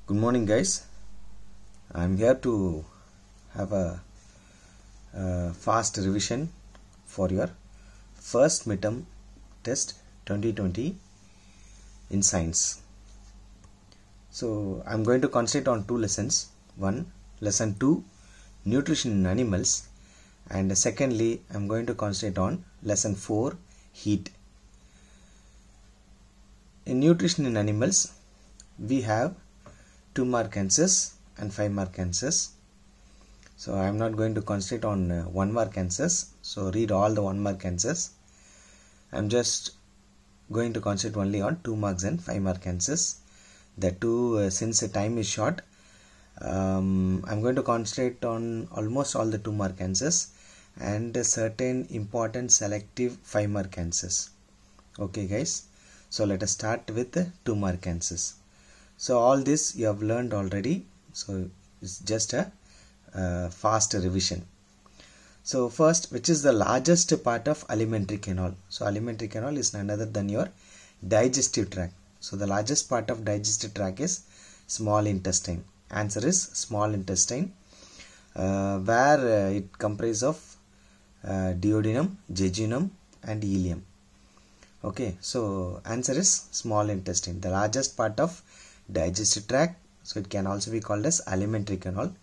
Good morning, guys. I'm here to have a fast revision for your first midterm test 2020 in science. So I'm going to concentrate on two lessons. One, lesson 2, nutrition in animals, and secondly I'm going to concentrate on lesson 4, heat. In nutrition in animals we have 2 mark answers and 5 mark answers. So I am not going to concentrate on 1 mark answers. So read all the 1 mark answers. I am just going to concentrate only on 2 marks and 5 mark answers. The two, since the time is short, I am going to concentrate on almost all the 2 mark answers and certain important selective 5 mark answers. Okay, guys. So let us start with the 2 mark answers. So all this you have learned already, so it's just a fast revision. So first, which is the largest part of alimentary canal? So alimentary canal is none other than your digestive tract. So the largest part of digestive tract is small intestine. Answer is small intestine, where it comprises of duodenum, jejunum and ileum. Okay, so answer is small intestine, the largest part of digestive tract. So it can also be called as alimentary canal.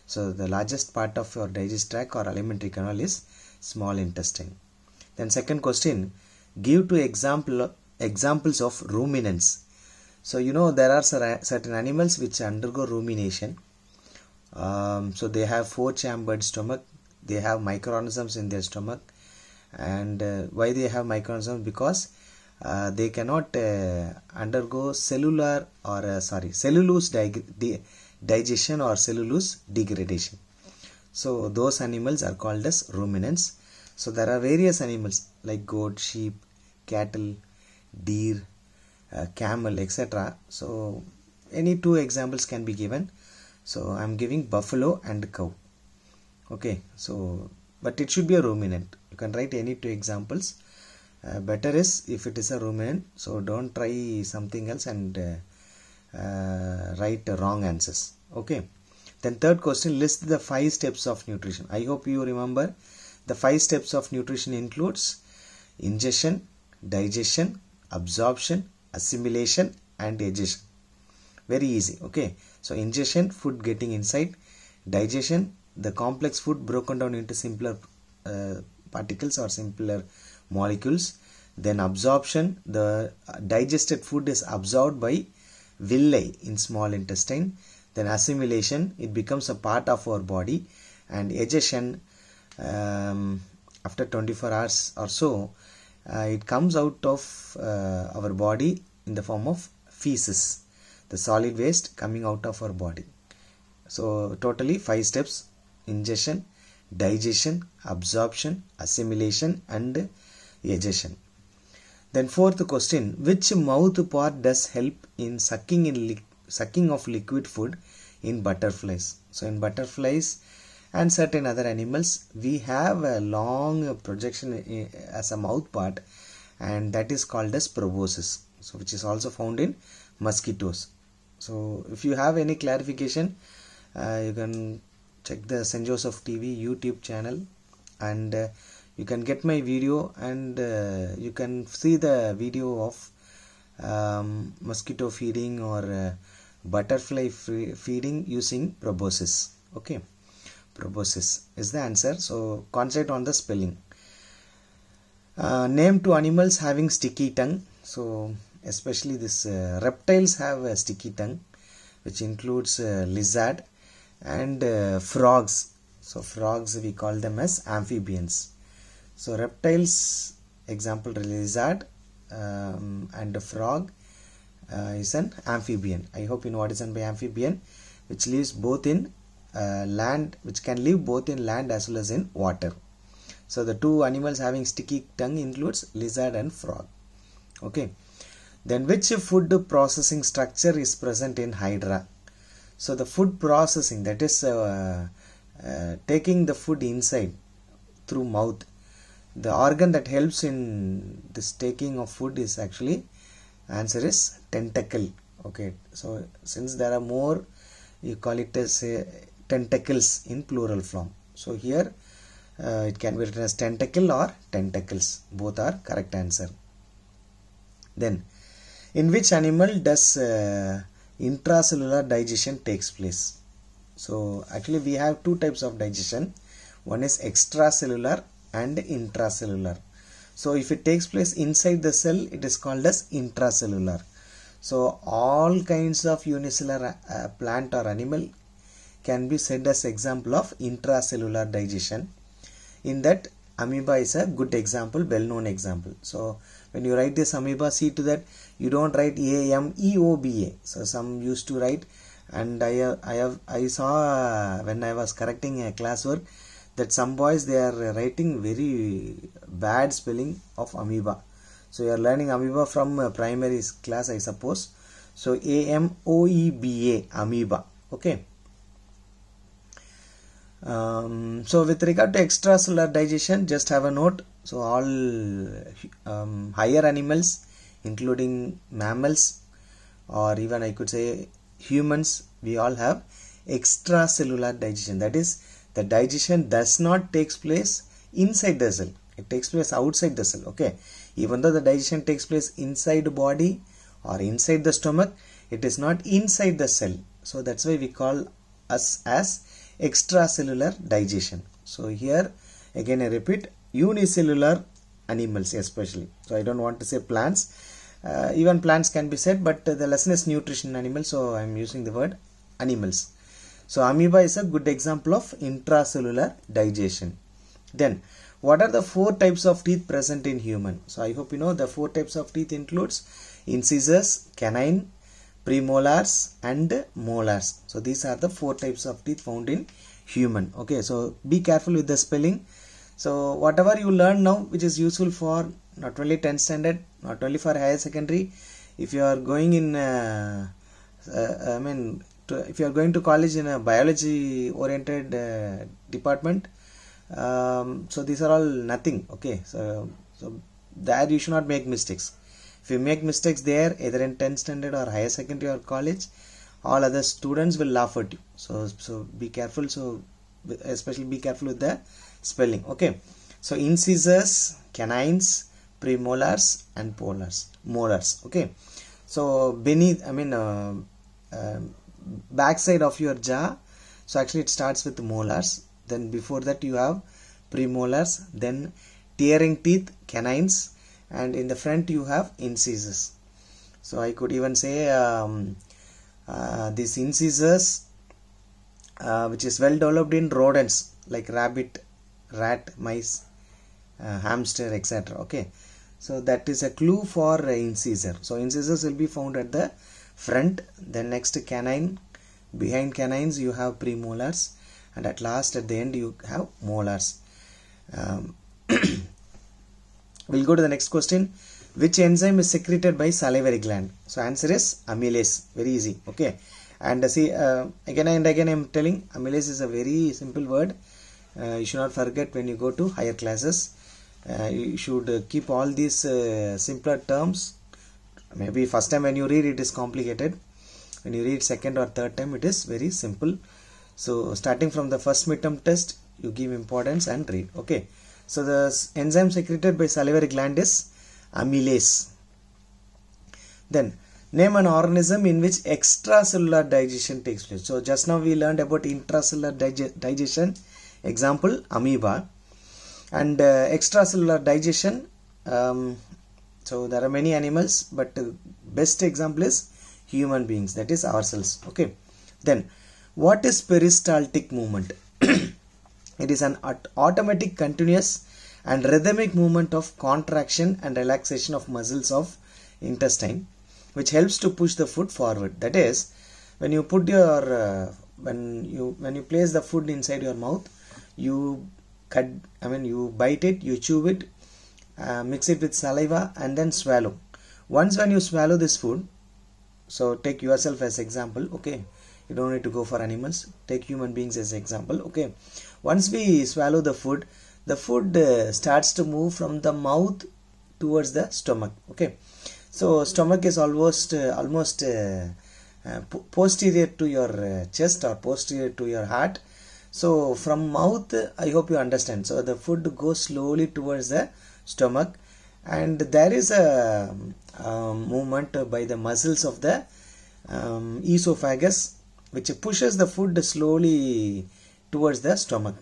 So the largest part of your digestive tract or alimentary canal is small intestine. Then second question, give two examples of ruminants. So you know there are certain animals which undergo rumination. So they have 4-chambered stomach, they have microorganisms in their stomach. And why they have microorganisms? Because they cannot undergo cellulose digestion or cellulose degradation. So those animals are called as ruminants. So there are various animals like goat, sheep, cattle, deer, camel, etc. So any 2 examples can be given. So I am giving buffalo and cow. Okay, so but it should be a ruminant. You can write any 2 examples. Better is if it is a ruminant. So don't try something else and write wrong answers. Okay. Then third question, list the 5 steps of nutrition. I hope you remember the 5 steps of nutrition includes ingestion, digestion, absorption, assimilation and digestion. Very easy. Okay. So ingestion, food getting inside. Digestion, the complex food broken down into simpler particles or simpler molecules. Then absorption, the digested food is absorbed by villi in small intestine. Then assimilation, it becomes a part of our body. And digestion, after 24 hours or so, it comes out of our body in the form of feces, the solid waste coming out of our body. So totally 5 steps: ingestion, digestion, absorption, assimilation and digestion. Then fourth question, which mouth part does help in sucking of liquid food in butterflies? So in butterflies and certain other animals, we have a long projection as a mouth part, and that is called as proboscis, so which is also found in mosquitoes. So if you have any clarification, you can check the St. Joseph TV YouTube channel, and you can get my video, and you can see the video of mosquito feeding or butterfly feeding using proboscis. Okay, proboscis is the answer. So concentrate on the spelling. Name 2 animals having sticky tongue. So especially this reptiles have a sticky tongue, which includes lizard and frogs. So frogs, we call them as amphibians. So reptiles, example lizard, and frog is an amphibian. I hope you know what is meant by amphibian, which lives both in land, which can live both in land as well as in water. So the 2 animals having sticky tongue includes lizard and frog. Okay. Then which food processing structure is present in hydra? So the food processing, that is taking the food inside through mouth. The organ that helps in this taking of food is actually, answer is tentacle. Okay, so since there are more, you call it as tentacles in plural form. So here it can be written as tentacle or tentacles. Both are correct answer. Then, in which animal does intracellular digestion takes place? So actually we have two types of digestion. One is extracellular and intracellular. So if it takes place inside the cell, it is called as intracellular. So all kinds of unicellular plant or animal can be said as example of intracellular digestion. In that, amoeba is a good example, well-known example. So when you write this amoeba, see to that you don't write AMEOBA. So some used to write, and I saw when I was correcting a classwork that some boys, they are writing very bad spelling of amoeba. So you are learning amoeba from primary class, I suppose. So AMOEBA, amoeba. Okay. So with regard to extracellular digestion, just have a note. So all higher animals, including mammals, or even I could say humans, we all have extracellular digestion. That is, the digestion does not take place inside the cell. It takes place outside the cell. Okay. Even though the digestion takes place inside the body or inside the stomach, it is not inside the cell. So that's why we call us as extracellular digestion. So here again I repeat, unicellular animals especially. So I don't want to say plants. Even plants can be said, but the lesson is nutrition animals, so I am using the word animals. So amoeba is a good example of intracellular digestion. Then what are the 4 types of teeth present in human? So I hope you know the 4 types of teeth includes incisors, canine, premolars and molars. So these are the 4 types of teeth found in human. Okay, so be careful with the spelling. So whatever you learn now, which is useful for not only 10th standard, not only for higher secondary, if you are going in if you are going to college in a biology oriented department, so these are all nothing. Okay, so there you should not make mistakes. If you make mistakes there, either in 10th standard or higher secondary or college, all other students will laugh at you. So be careful. So especially be careful with the spelling. Okay, so incisors, canines, premolars and molars. Okay, so beneath, back side of your jaw, so actually it starts with molars, then before that you have premolars, then tearing teeth, canines, and in the front you have incisors. So I could even say these incisors, which is well developed in rodents like rabbit, rat, mice, hamster, etc. Okay, so that is a clue for incisor. So incisors will be found at the front, then next canine, behind canines you have premolars, and at last at the end you have molars. We'll go to the next question. Which enzyme is secreted by salivary gland? So answer is amylase. Very easy. Okay, and see again and again I am telling, amylase is a very simple word. You should not forget when you go to higher classes. You should keep all these simpler terms. Maybe first time when you read it is complicated. When you read second or third time, it is very simple. So starting from the first midterm test, you give importance and read. Okay, so the enzyme secreted by salivary gland is amylase. Then name an organism in which extracellular digestion takes place. So just now we learned about intracellular digestion. Example, amoeba. And extracellular digestion, so there are many animals, but best example is human beings, that is ourselves. Okay, then what is peristaltic movement? It is an automatic, continuous and rhythmic movement of contraction and relaxation of muscles of intestine, which helps to push the food forward. That is, when you put your when you place the food inside your mouth, you you bite it, you chew it, mix it with saliva and then swallow. Once when you swallow this food, so take yourself as example. Okay, you don't need to go for animals, take human beings as example. Okay, once we swallow the food starts to move from the mouth towards the stomach. Okay, So stomach is almost posterior to your chest or posterior to your heart. So from mouth, I hope you understand. So the food goes slowly towards the stomach, and there is a movement by the muscles of the esophagus, which pushes the food slowly towards the stomach.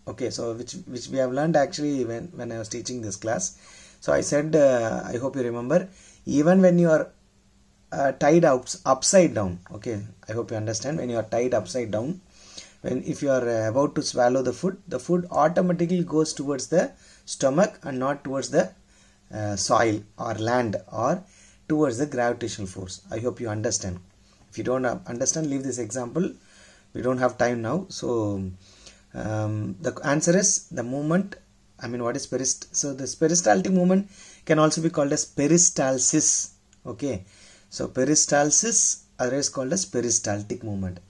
Okay, so which we have learned actually when I was teaching this class. So I said, I hope you remember, even when you are tied upside down, okay, I hope you understand, when you are tied upside down, if you are about to swallow the food automatically goes towards the stomach and not towards the soil or land or towards the gravitational force. I hope you understand. If you don't understand, leave this example. We don't have time now. So the answer is the movement. I mean, what is so this peristaltic movement can also be called as peristalsis. Okay, so peristalsis, otherwise called as peristaltic movement.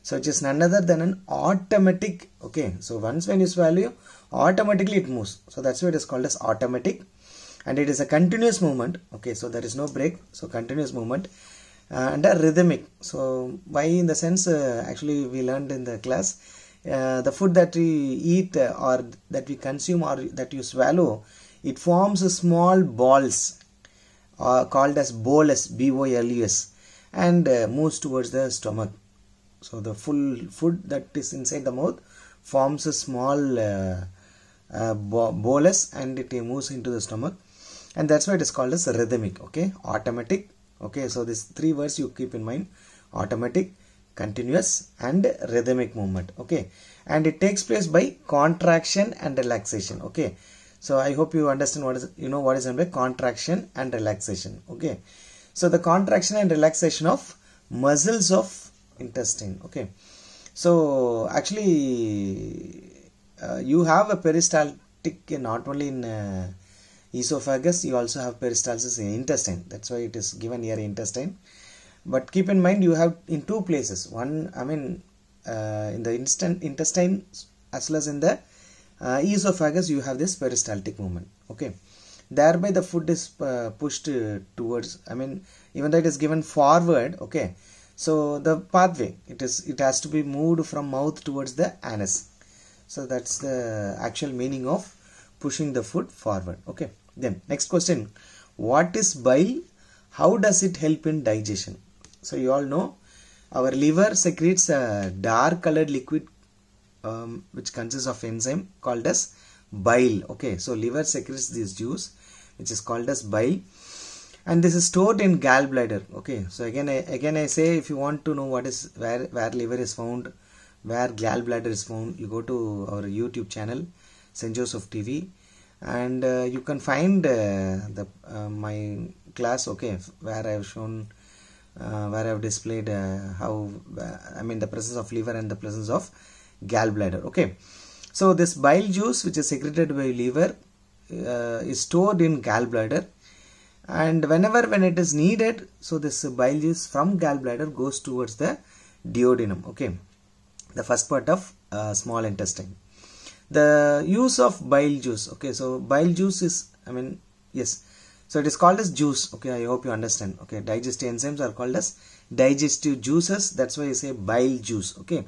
So it is none other than an automatic. Okay, so once when you swallow, automatically it moves. So that's why it is called as automatic, and it is a continuous movement. Okay, so there is no break. So continuous movement and a rhythmic. So why, in the sense, actually we learned in the class, the food that we eat or that we consume or that you swallow, it forms small balls called as bolus, B-O-L-U-S, and moves towards the stomach. So the full food that is inside the mouth forms a small bolus, and it moves into the stomach, and that's why it is called as rhythmic. Okay, automatic. Okay, so these three words you keep in mind: automatic, continuous, and rhythmic movement. Okay, and it takes place by contraction and relaxation. Okay, so I hope you understand what is, what is meant by contraction and relaxation. Okay, so the contraction and relaxation of muscles of intestine. Okay, so actually you have a peristaltic not only in esophagus, you also have peristalsis in intestine. That's why it is given here, intestine. But keep in mind, you have in two places. One, I mean, in the intestine as well as in the esophagus, you have this peristaltic movement. Okay, thereby the food is pushed towards, I mean, even though it is given forward. Okay, so the pathway, it has to be moved from mouth towards the anus. So that's the actual meaning of pushing the food forward. Okay, then next question: what is bile? How does it help in digestion? So you all know our liver secretes a dark colored liquid which consists of enzyme called as bile. Okay, so liver secretes this juice which is called as bile, and this is stored in gallbladder. Okay, so again I say, if you want to know what is where liver is found, where gallbladder is found, you go to our YouTube channel, St. Joseph TV, and you can find my class. Okay, where I have shown where I have displayed how I mean the presence of liver and the presence of gallbladder. Okay, so this bile juice which is secreted by liver is stored in gallbladder, and when it is needed, so this bile juice from gallbladder goes towards the duodenum. Okay, the first part of small intestine. The use of bile juice. Okay, so bile juice is, I mean, yes, so it is called as juice. Okay, I hope you understand. Okay, digestive enzymes are called as digestive juices. That's why I say bile juice. Okay,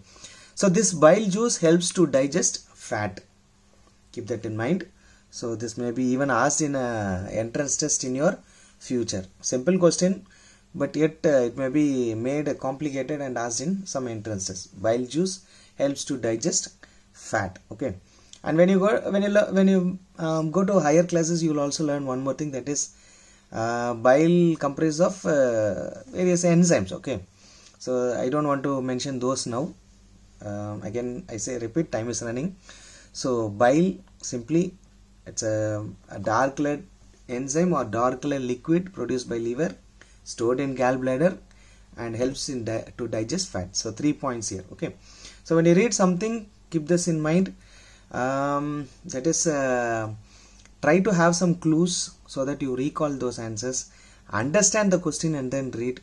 so this bile juice helps to digest fat. Keep that in mind. So this may be even asked in a entrance test in your future. Simple question, but yet it may be made complicated and asked in some entrance tests. Bile juice helps to digest fat. Okay, and when you go to higher classes, you will also learn one more thing, that is bile comprises of various enzymes. Okay, so I don't want to mention those now. Again I say, repeat, time is running. So bile, simply it's a dark colored enzyme or dark colored liquid produced by liver, stored in gallbladder, and helps in to digest fat. So 3 points here. Okay, so when you read something, keep this in mind. That is, try to have some clues so that you recall those answers. Understand the question and then read.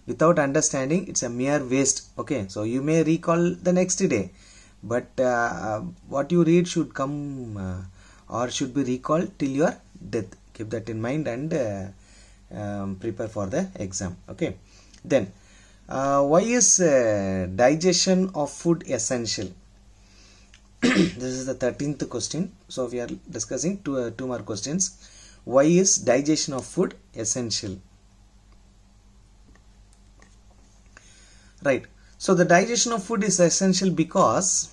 Without understanding, it's a mere waste. Okay, so you may recall the next day, but what you read should come or should be recalled till your death. Keep that in mind and prepare for the exam. Okay, then why is digestion of food essential? This is the 13th question. So we are discussing two more questions. Why is digestion of food essential? Right. So the digestion of food is essential because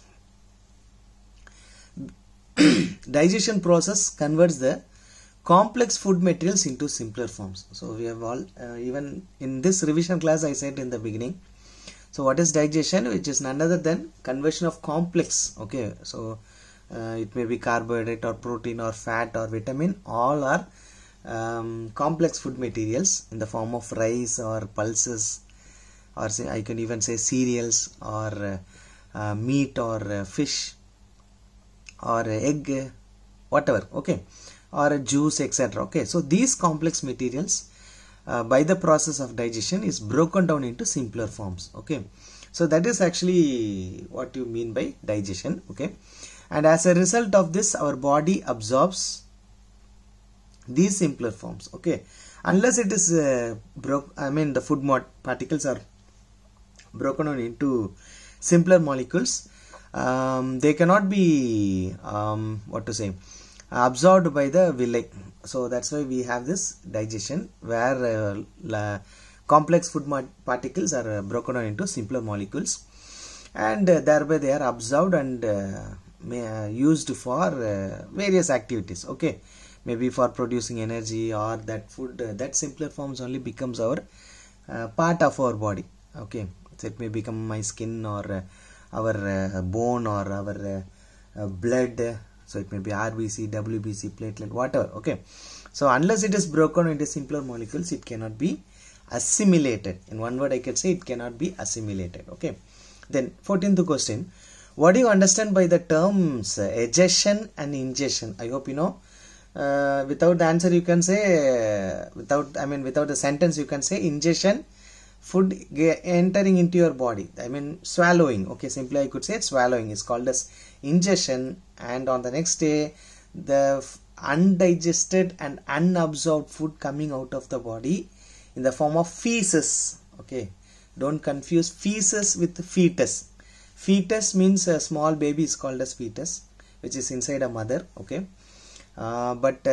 digestion process converts the complex food materials into simpler forms. So we have all even in this revision class I said in the beginning. So what is digestion? Which is none other than conversion of complex. Okay, so it may be carbohydrate or protein or fat or vitamin. All are complex food materials in the form of rice or pulses, or say I can even say cereals, or meat, or fish, or egg, whatever. Okay, or juice, etc. Okay, so these complex materials by the process of digestion is broken down into simpler forms. Okay, so that is actually what you mean by digestion. Okay, and as a result of this our body absorbs these simpler forms. Okay, unless it is the food particles are broken down into simpler molecules, they cannot be absorbed by the villi. So that's why we have this digestion, where complex food particles are broken down into simpler molecules, and thereby they are absorbed and used for various activities. Okay, maybe for producing energy, or that food, that simpler forms only becomes our part of our body. Okay, so it may become my skin, or our bone, or our blood. So it may be RBC, WBC, platelet, whatever. Okay, so unless it is broken into simpler molecules, it cannot be assimilated. In one word I can say, it cannot be assimilated. Okay, then 14th question, what do you understand by the terms egestion and ingestion? I hope you know. Without the answer you can say, without the sentence you can say ingestion, food entering into your body, swallowing. Okay, simply I could say swallowing is called as ingestion, and on the next day the undigested and unabsorbed food coming out of the body in the form of feces. Okay, don't confuse feces with fetus. Fetus means a small baby is called as fetus, which is inside a mother. Okay, but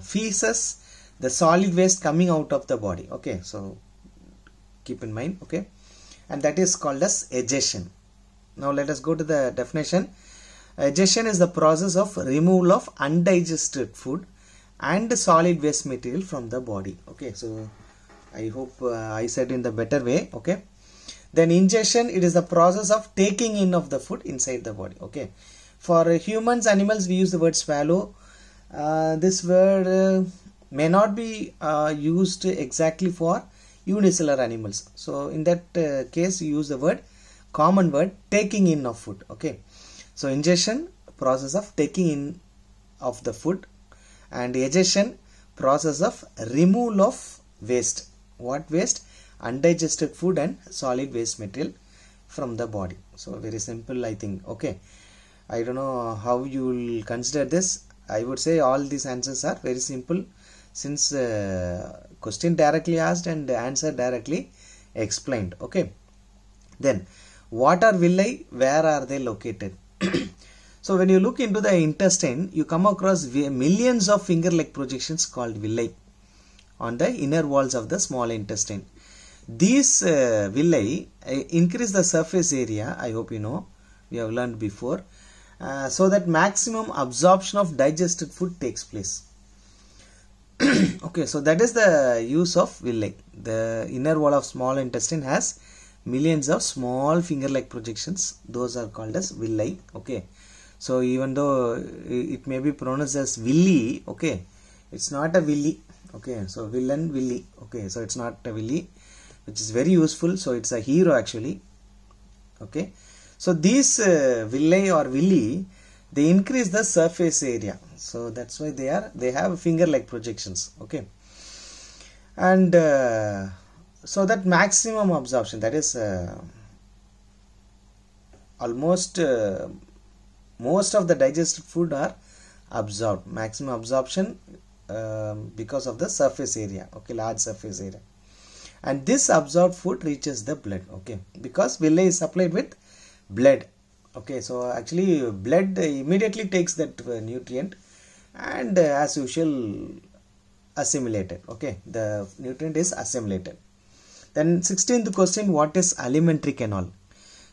feces, the solid waste coming out of the body. Okay, so keep in mind. Okay, and that is called as egestion. Now let us go to the definition. Egestion is the process of removal of undigested food and solid waste material from the body. Okay, so I hope I said in the better way. Okay, then ingestion, it is the process of taking in of the food inside the body. Okay, for humans, animals, we use the word swallow. This word may not be used exactly for unicellular animals. So in that case you use the word, common word, taking in of food. Okay, so ingestion, process of taking in of the food, and egestion, process of removal of waste. What waste? Undigested food and solid waste material from the body. So very simple, I think. Okay, I don't know how you will consider this. I would say all these answers are very simple, since question directly asked and answer directly explained. Okay, then what are villi? Where are they located? So when you look into the intestine, you come across millions of finger-like projections called villi on the inner walls of the small intestine. These villi increase the surface area. I hope you know, we have learned before, so that maximum absorption of digested food takes place. Okay, so that is the use of villi. The inner wall of small intestine has millions of small finger-like projections. Those are called as villi. Okay, so even though it may be pronounced as villi, okay, it's not a villi. Okay, so villain, villi. Okay, so it's not a villi, which is very useful. So it's a hero actually. Okay, so these villi or villi, they increase the surface area. So that's why they have finger-like projections. Okay, and so that maximum absorption, that is almost most of the digested food are absorbed. Maximum absorption because of the surface area, okay, large surface area. And this absorbed food reaches the blood, okay, because villi is supplied with blood, okay. So actually blood immediately takes that nutrient and as usual assimilated, okay, the nutrient is assimilated. Then 16th question, what is alimentary canal?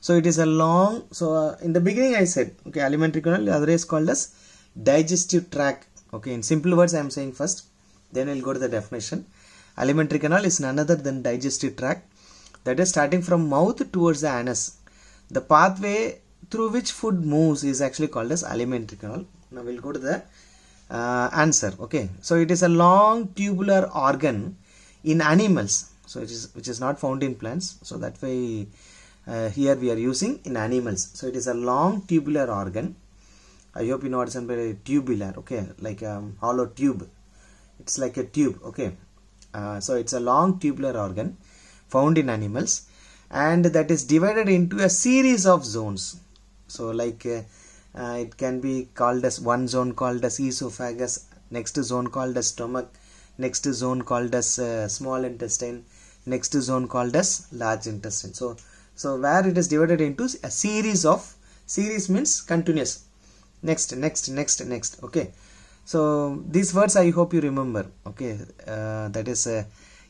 So it is a long, so in the beginning I said, okay, alimentary canal, otherwise called as digestive tract, okay. In simple words I am saying first, then we'll go to the definition. Alimentary canal is none other than digestive tract, that is starting from mouth towards the anus. The pathway through which food moves is actually called as alimentary canal. Now we'll go to the answer, okay. So it is a long tubular organ in animals, so which is not found in plants, so that way here we are using in animals. So it is a long tubular organ. I hope you know what is by tubular, okay, like hollow tube, it's like a tube, okay. So it's a long tubular organ found in animals, and that is divided into a series of zones. So like it can be called as one zone called as esophagus, next zone called as stomach, next zone called as small intestine, next zone called as large intestine. So where it is divided into a series of, series means continuous, next, okay. So these words I hope you remember, okay, that is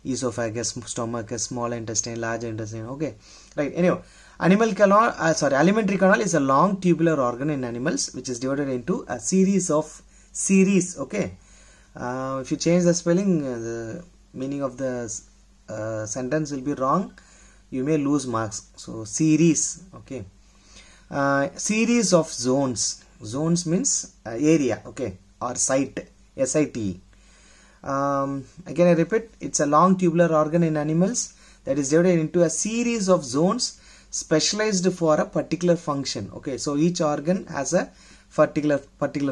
esophagus, stomach, small intestine, large intestine, okay, right. Anyway, alimentary canal is a long tubular organ in animals which is divided into a series, okay. If you change the spelling, the meaning of the sentence will be wrong, you may lose marks. So series, okay. Series of zones means area, okay, or site, S-I-T. Again I repeat, it's a long tubular organ in animals that is divided into a series of zones specialized for a particular function, okay. So each organ has a particular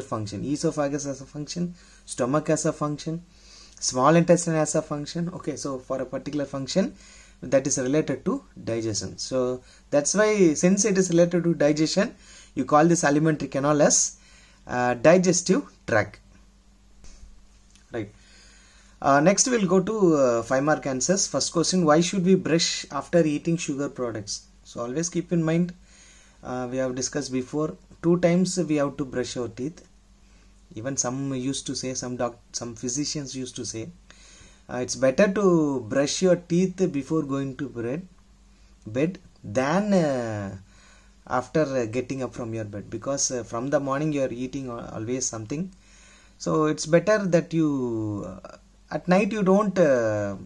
function. Esophagus has a function, stomach has a function, small intestine has a function, okay. So for a particular function that is related to digestion. So that's why, since it is related to digestion, you call this alimentary canal as digestive tract, right. Next we'll go to 5 mark answers. First question, why should we brush after eating sugar products? So always keep in mind, we have discussed before, 2 times we have to brush our teeth. Even some used to say, some physicians used to say, it's better to brush your teeth before going to bed than after getting up from your bed, because from the morning you are eating always something. So it's better that you at night you don't there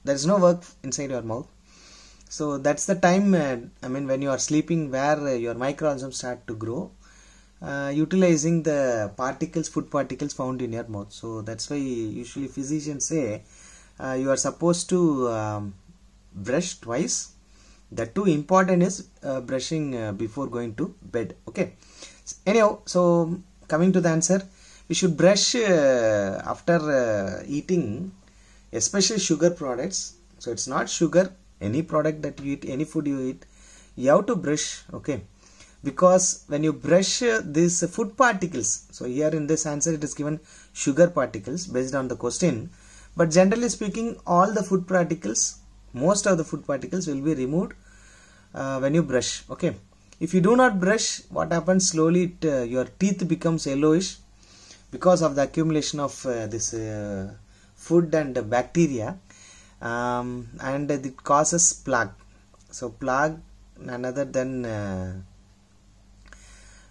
is no work inside your mouth, so that's the time I mean when you are sleeping, where your microorganisms start to grow, utilizing the particles, food particles found in your mouth. So that's why usually physicians say you are supposed to brush twice. The two important is brushing before going to bed, okay. Anyhow, so coming to the answer, we should brush after eating, especially sugar products. So it's not sugar, any product that you eat, any food you eat, you have to brush, okay, because when you brush these food particles, so here in this answer it is given sugar particles based on the question, but generally speaking all the food particles, most of the food particles will be removed when you brush, okay. If you do not brush, what happens, slowly your teeth becomes yellowish because of the accumulation of this food and bacteria, and it causes plaque. So plaque none other than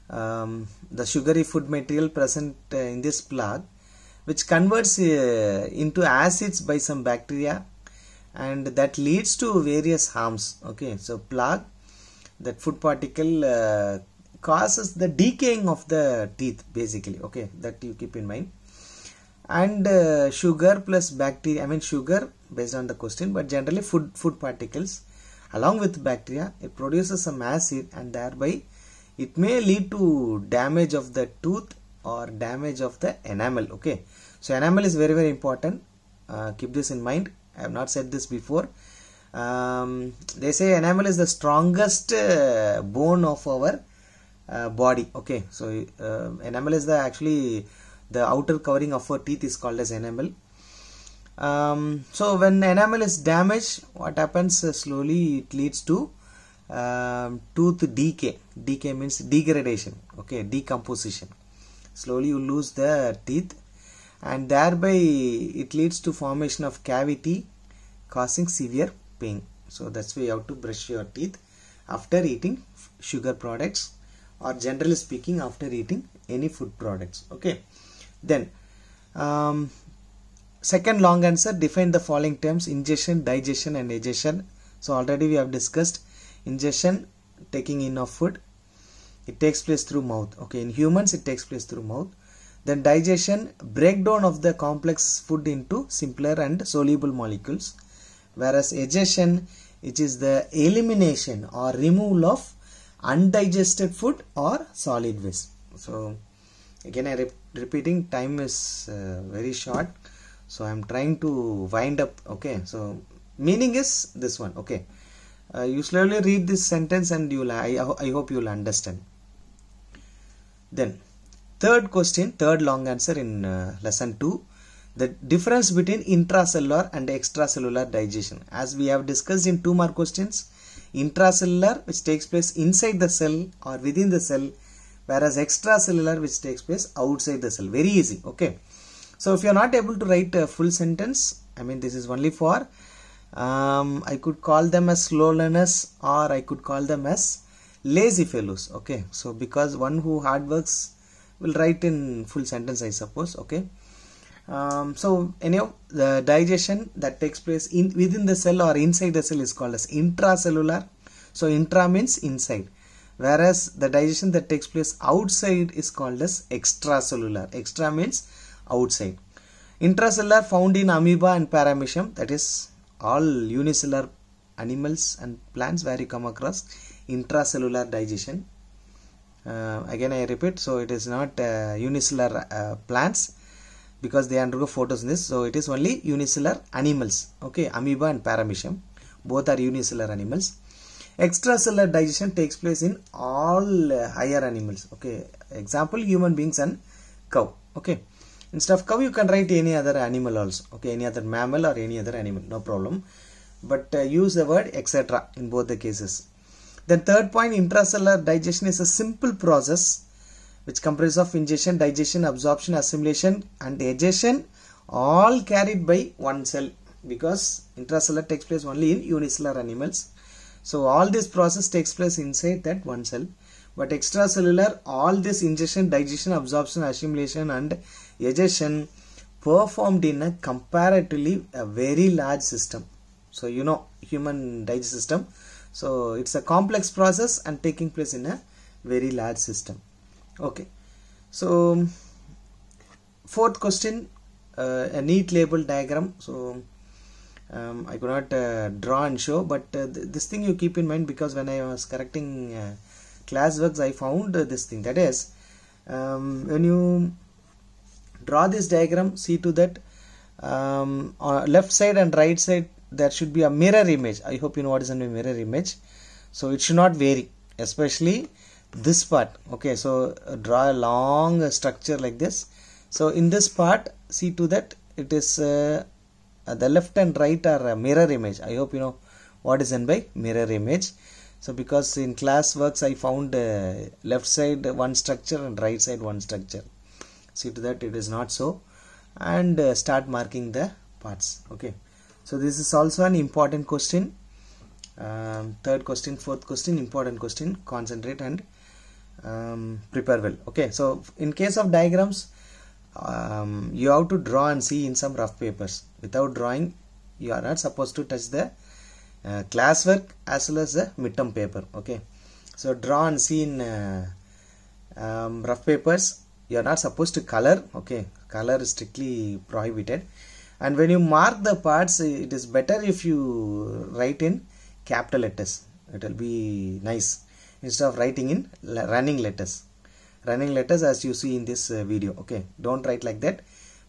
the sugary food material present in this plaque, which converts into acids by some bacteria, and that leads to various harms, okay. So plaque, that food particle causes the decaying of the teeth basically, okay, that you keep in mind. And sugar plus bacteria, I mean sugar based on the question, but generally food particles along with bacteria, it produces some acid, and thereby it may lead to damage of the tooth or damage of the enamel, okay. So enamel is very, very important, keep this in mind. I have not said this before. They say enamel is the strongest bone of our body, okay. So enamel is the actually the outer covering of our teeth is called as enamel. So when enamel is damaged, what happens? Slowly it leads to tooth decay. Decay means degradation, okay, decomposition. Slowly you lose the teeth, and thereby it leads to formation of cavity causing severe pain. So that's why you have to brush your teeth after eating sugar products, or generally speaking after eating any food products. Okay, then second long answer, define the following terms: ingestion, digestion and egestion. So already we have discussed ingestion, taking in of food, it takes place through mouth. Okay, in humans it takes place through mouth. Then digestion, breakdown of the complex food into simpler and soluble molecules, whereas egestion, which is the elimination or removal of undigested food or solid waste. So again I repeating, time is very short, so I am trying to wind up. Okay, so meaning is this one. Okay, you slowly read this sentence and you will, I hope you will understand. Then third question, third long answer in lesson 2, the difference between intracellular and extracellular digestion. As we have discussed in 2 mark questions, intracellular, which takes place inside the cell or within the cell, whereas extracellular, which takes place outside the cell. Very easy. Okay, so if you are not able to write a full sentence, I mean this is only for I could call them as slow learners, or I could call them as lazy fellows. Okay, so because one who hard works will write in full sentence, I suppose. Okay, so anyhow, the digestion that takes place within the cell or inside the cell is called as intracellular. So intra means inside, whereas the digestion that takes place outside is called as extracellular. Extra means outside. Intracellular found in amoeba and paramecium, that is all unicellular animals and plants where you come across intracellular digestion. Again I repeat, so it is not unicellular plants because they undergo photosynthesis, so it is only unicellular animals. Okay, amoeba and paramecium, both are unicellular animals. Extracellular digestion takes place in all higher animals. Okay, example human beings and cow. Okay, instead of cow you can write any other animal also. Okay, any other mammal or any other animal, no problem, but use the word etc in both the cases. Then third point, intracellular digestion is a simple process which comprises of ingestion, digestion, absorption, assimilation and egestion, all carried by one cell, because intracellular takes place only in unicellular animals. So all this process takes place inside that one cell. But extracellular, all this ingestion, digestion, absorption, assimilation and egestion performed in a comparatively a very large system. So you know human digestive system. So it's a complex process and taking place in a very large system. Okay, so fourth question, a neat label diagram. So I could not draw and show, but this thing you keep in mind, because when I was correcting classworks I found this thing, that is when you draw this diagram, see to that on left side and right side there should be a mirror image. I hope you know what is a mirror image. So it should not vary, especially this part. Okay, so draw a long structure like this. So in this part, see to that it is the left and right are a mirror image. I hope you know what is meant by mirror image. So because in class works I found left side one structure and right side one structure. See to that it is not so, and start marking the parts. Okay, so this is also an important question. Third question, fourth question, important question. Concentrate and prepare well. Okay, so in case of diagrams, you have to draw and see in some rough papers. Without drawing, you are not supposed to touch the classwork as well as the midterm paper. Okay, so draw and see in rough papers. You are not supposed to color. Okay, color is strictly prohibited. And when you mark the parts, it is better if you write in capital letters. It will be nice instead of writing in running letters. Running letters as you see in this video. Okay, don't write like that.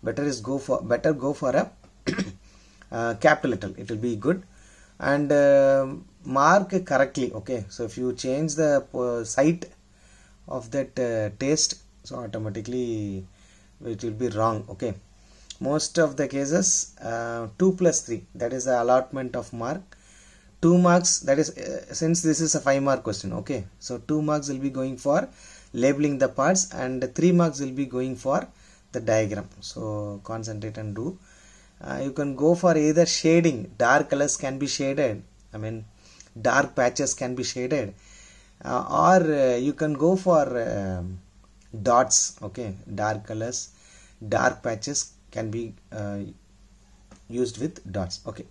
Better go for a capital letter. It will be good. And mark correctly. Okay, so if you change the site of that taste, so automatically which will be wrong. Okay, most of the cases 2 plus 3, that is the allotment of mark. 2 marks, that is since this is a 5 mark question. Okay, so 2 marks will be going for labeling the parts and 3 marks will be going for the diagram. So concentrate and do. You can go for either shading, dark colors can be shaded, I mean dark patches can be shaded, or you can go for dots. Okay, dark colors, dark patches can be used with dots. Okay,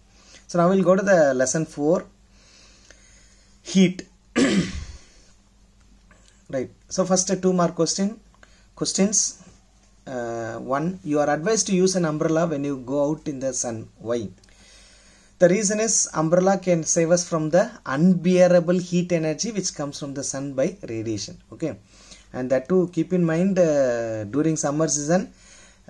so now we'll go to the lesson 4, heat. Right, so first a 2 mark questions. 1, you are advised to use an umbrella when you go out in the sun. Why? The reason is umbrella can save us from the unbearable heat energy which comes from the sun by radiation. Okay, and that too, keep in mind during summer season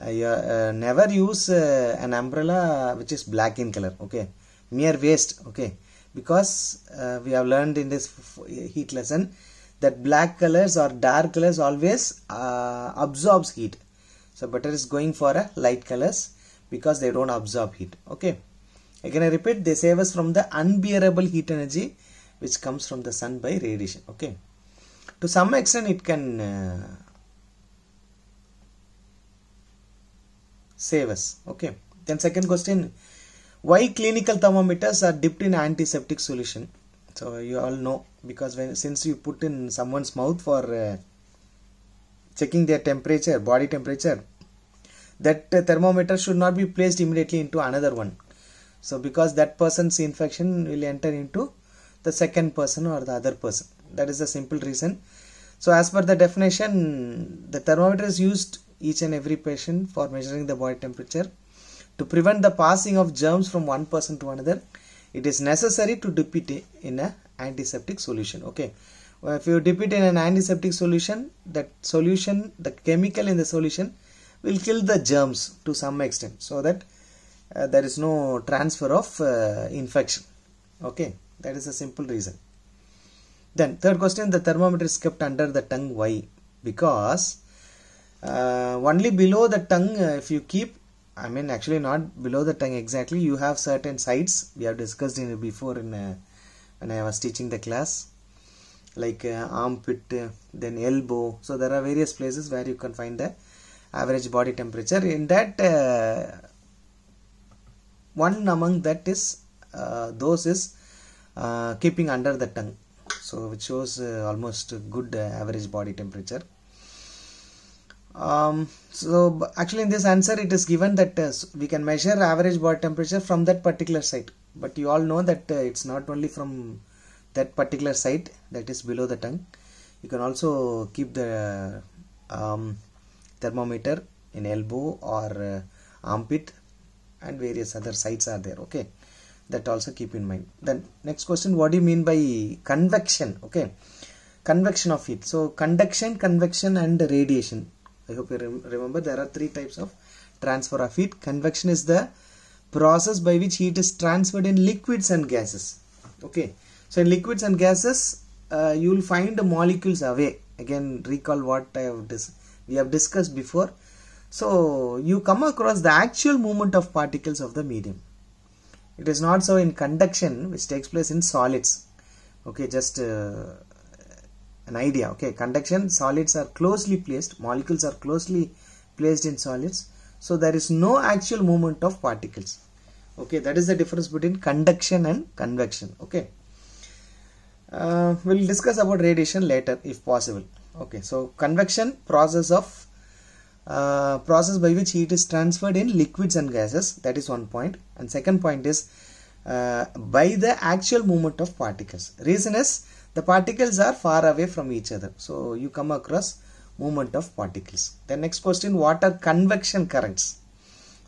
you never use an umbrella which is black in color. Okay, mere waste. Okay, because we have learned in this heat lesson that black colors or dark colors always absorbs heat. So better is going for a light colors because they don't absorb heat. Okay, again I repeat, they save us from the unbearable heat energy which comes from the sun by radiation. Okay, to some extent it can save us. Okay, then second question, why clinical thermometers are dipped in antiseptic solution? So you all know, because since you put in someone's mouth for checking their temperature, body temperature, that thermometer should not be placed immediately into another one. So because that person's infection will enter into the second person or the other person. That is the simple reason. So as per the definition, the thermometer is used each and every patient for measuring the body temperature. To prevent the passing of germs from one person to another, it is necessary to dip it in an antiseptic solution. Okay, well, if you dip it in an antiseptic solution, that solution, the chemical in the solution will kill the germs to some extent, so that there is no transfer of infection. Okay, that is a simple reason. Then third question, the thermometer is kept under the tongue. Why? Because only below the tongue if you keep, I mean actually not below the tongue exactly, you have certain sites, we have discussed in before in when I was teaching the class, like armpit, then elbow. So there are various places where you can find the average body temperature. In that one among that is those is keeping under the tongue, so which shows almost good average body temperature. So actually in this answer it is given that we can measure average body temperature from that particular site, but you all know that it's not only from that particular site that is below the tongue. You can also keep the thermometer in elbow or armpit, and various other sites are there. Okay, that also keep in mind. Then next question, what do you mean by convection? Okay, convection of heat. So conduction, convection and radiation. I hope you remember there are 3 types of transfer of heat. Convection is the process by which heat is transferred in liquids and gases. Okay, so in liquids and gases you will find the molecules away. Again recall what we have discussed before. So you come across the actual movement of particles of the medium. It is not so in conduction, which takes place in solids. Okay, just an idea. Okay, conduction, solids are closely placed, molecules are closely placed in solids, so there is no actual movement of particles. Okay, that is the difference between conduction and convection. Okay, we'll discuss about radiation later if possible. Okay, so convection, process by which heat is transferred in liquids and gases, that is one point. And second point is by the actual movement of particles. Reason is the particles are far away from each other, so you come across movement of particles. The next question, what are convection currents?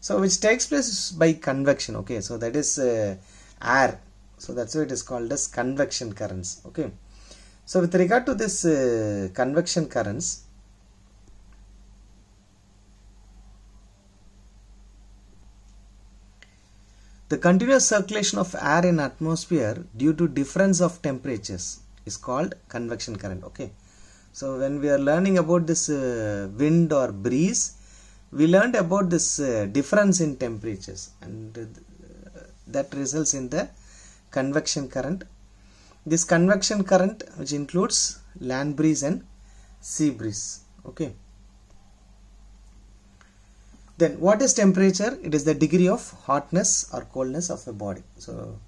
So which takes place by convection. Okay, so that is air, so that's why it is called as convection currents. Okay, so with regard to this convection currents, the continuous circulation of air in atmosphere due to difference of temperatures is called convection current. Okay, so when we are learning about this wind or breeze, we learned about this difference in temperatures, and that results in the convection current. This convection current, which includes land breeze and sea breeze. Okay. Then what is temperature? It is the degree of hotness or coldness of a body. So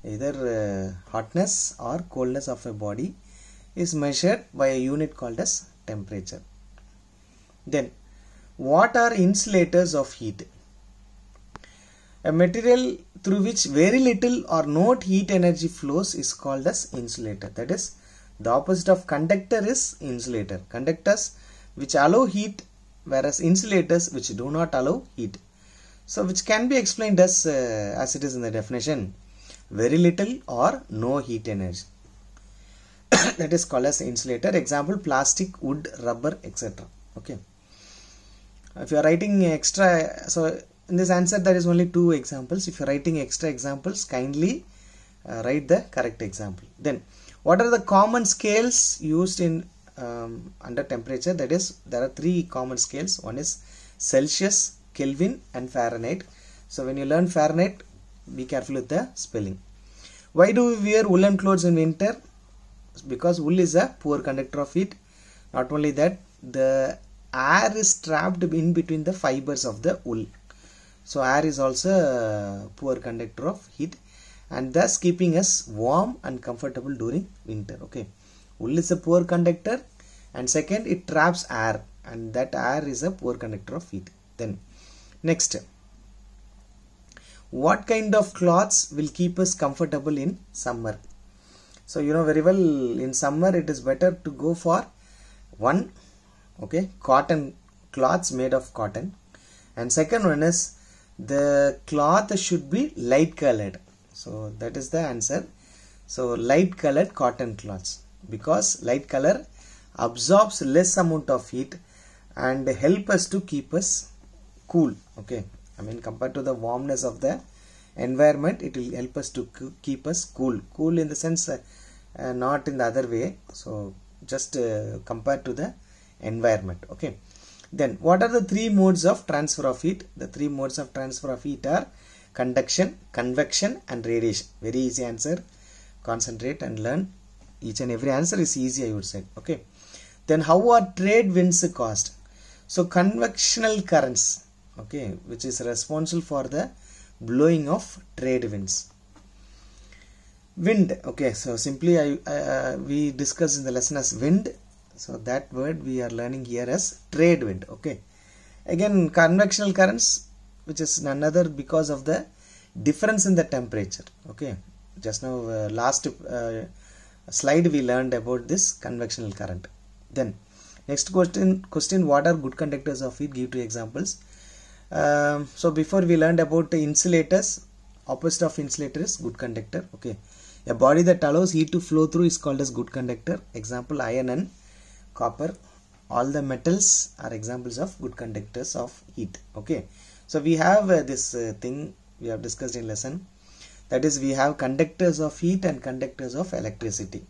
either hotness or coldness of a body is measured by a unit called as temperature. Then what are insulators of heat? A material through which very little or no heat energy flows is called as insulator. That is, the opposite of conductor is insulator. Conductors which allow heat, whereas insulators which do not allow heat. So which can be explained as it is in the definition, very little or no heat energy. That is called as insulator. Example, plastic, wood, rubber, etc. Okay. If you are writing extra, so in this answer there is only 2 examples. If you are writing extra examples, kindly write the correct example. Then what are the common scales used in under temperature? That is, there are 3 common scales. One is Celsius, Kelvin and Fahrenheit. So when you learn Fahrenheit, be careful with the spelling. Why do we wear woolen clothes in winter? Because wool is a poor conductor of heat. Not only that, the air is trapped in between the fibers of the wool. So air is also a poor conductor of heat, and thus keeping us warm and comfortable during winter. Okay, wool is a poor conductor, and second, it traps air, and that air is a poor conductor of heat. Then next, what kind of cloths will keep us comfortable in summer? So you know very well, in summer it is better to go for one, okay, cotton cloths made of cotton, and second one is the cloth should be light colored. So that is the answer. So light colored cotton cloths, because light color absorbs less amount of heat and help us to keep us cool. Okay, I mean, compared to the warmness of the environment, it will help us to keep us cool. Cool in the sense, not in the other way. So just compared to the environment. Okay. Then what are the 3 modes of transfer of heat? The 3 modes of transfer of heat are conduction, convection and radiation. Very easy answer. Concentrate and learn. Each and every answer is easy, I would say. Okay. Then how are trade winds caused? So convectional currents, okay, which is responsible for the blowing of trade winds. Wind, okay, so simply we discussed in the lesson as wind. So that word we are learning here as trade wind. Okay. Again, convectional currents, which is none other because of the difference in the temperature. Okay. Just now last slide we learned about this convectional current. Then next question, what are good conductors of heat? Give 2 examples. So before we learned about the insulators. Opposite of insulator is good conductor. Okay. A body that allows heat to flow through is called as good conductor. Example, iron and copper. All the metals are examples of good conductors of heat. Okay. So we have this thing we have discussed in lesson. That is, we have conductors of heat and conductors of electricity.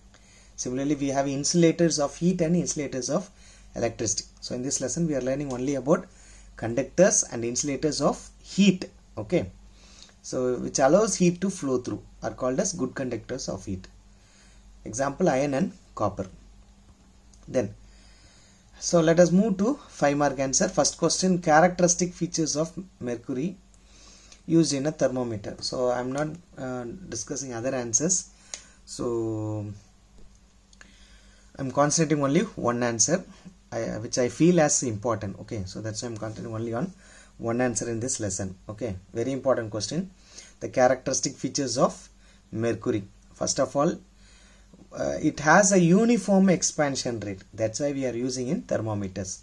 Similarly, we have insulators of heat and insulators of electricity. So in this lesson, we are learning only about conductors and insulators of heat. Okay. So which allows heat to flow through are called as good conductors of heat. Example, iron and copper. Then, so let us move to 5-mark answer. First question, characteristic features of mercury used in a thermometer. So I am not discussing other answers. So I am concentrating only one answer, which I feel as important. Okay, so that's why I am concentrating only on one answer in this lesson. Okay, very important question. The characteristic features of mercury. First of all, it has a uniform expansion rate. That's why we are using in thermometers.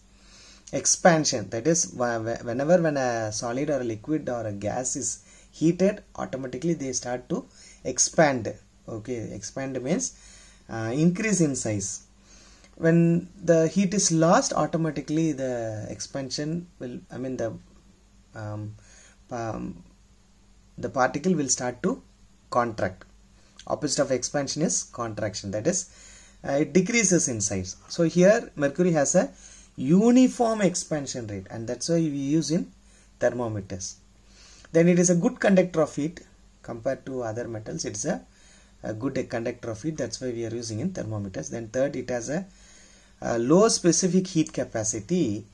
Expansion, that is, whenever when a solid or a liquid or a gas is heated, automatically they start to expand. Okay, expand means increase in size. When the heat is lost, automatically the expansion will, I mean the particle will start to contract. Opposite of expansion is contraction, that is, it decreases in size. So here mercury has a uniform expansion rate, and that's why we use in thermometers. Then it is a good conductor of heat compared to other metals. It's a good conductor of heat, that's why we are using in thermometers. Then third, it has a low specific heat capacity,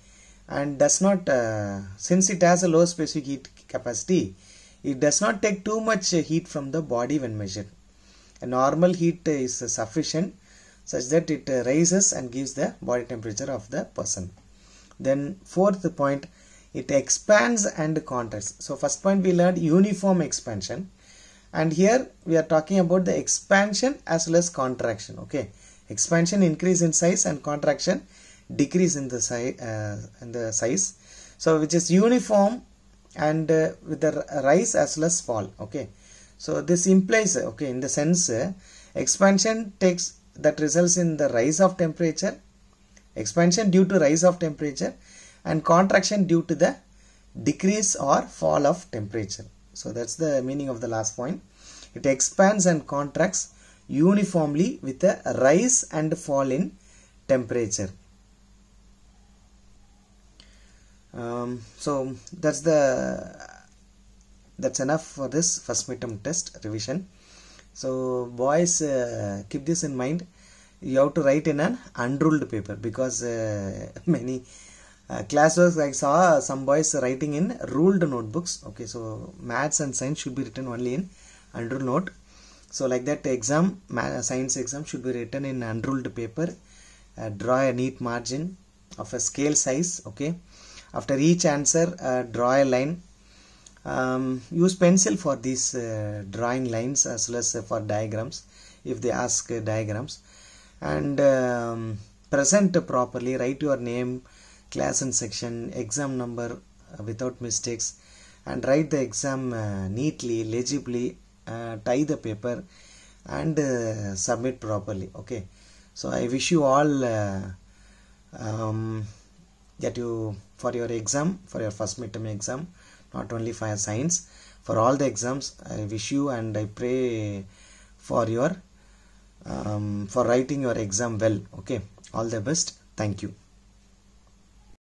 and does not since it has a low specific heat capacity, it does not take too much heat from the body when measured. A normal heat is sufficient such that it rises and gives the body temperature of the person. Then fourth point, it expands and contracts. So first point we learned uniform expansion, and here we are talking about the expansion as well as contraction. Okay, expansion increase in size and contraction decrease in the size. So which is uniform and with the rise as well as fall. Okay, so this implies in the sense expansion that results in the rise of temperature, expansion due to rise of temperature, and contraction due to the decrease or fall of temperature. So that's the meaning of the last point. It expands and contracts uniformly with a rise and fall in temperature. So that's enough for this first midterm test revision. So boys, keep this in mind. You have to write in an unruled paper, because many classwork I saw some boys writing in ruled notebooks. Okay, so maths and science should be written only in unruled note. So like that, science exam should be written in unruled paper. Draw a neat margin of a scale size. Okay, after each answer, draw a line. Use pencil for these drawing lines as well as for diagrams if they ask diagrams, and present properly. Write your name, class and section, exam number without mistakes, and write the exam neatly, legibly, tie the paper, and submit properly. Okay, so I wish you all that you, for your exam, for your first midterm exam, not only for science, for all the exams, I wish you and I pray for your for writing your exam well. Okay, all the best. Thank you.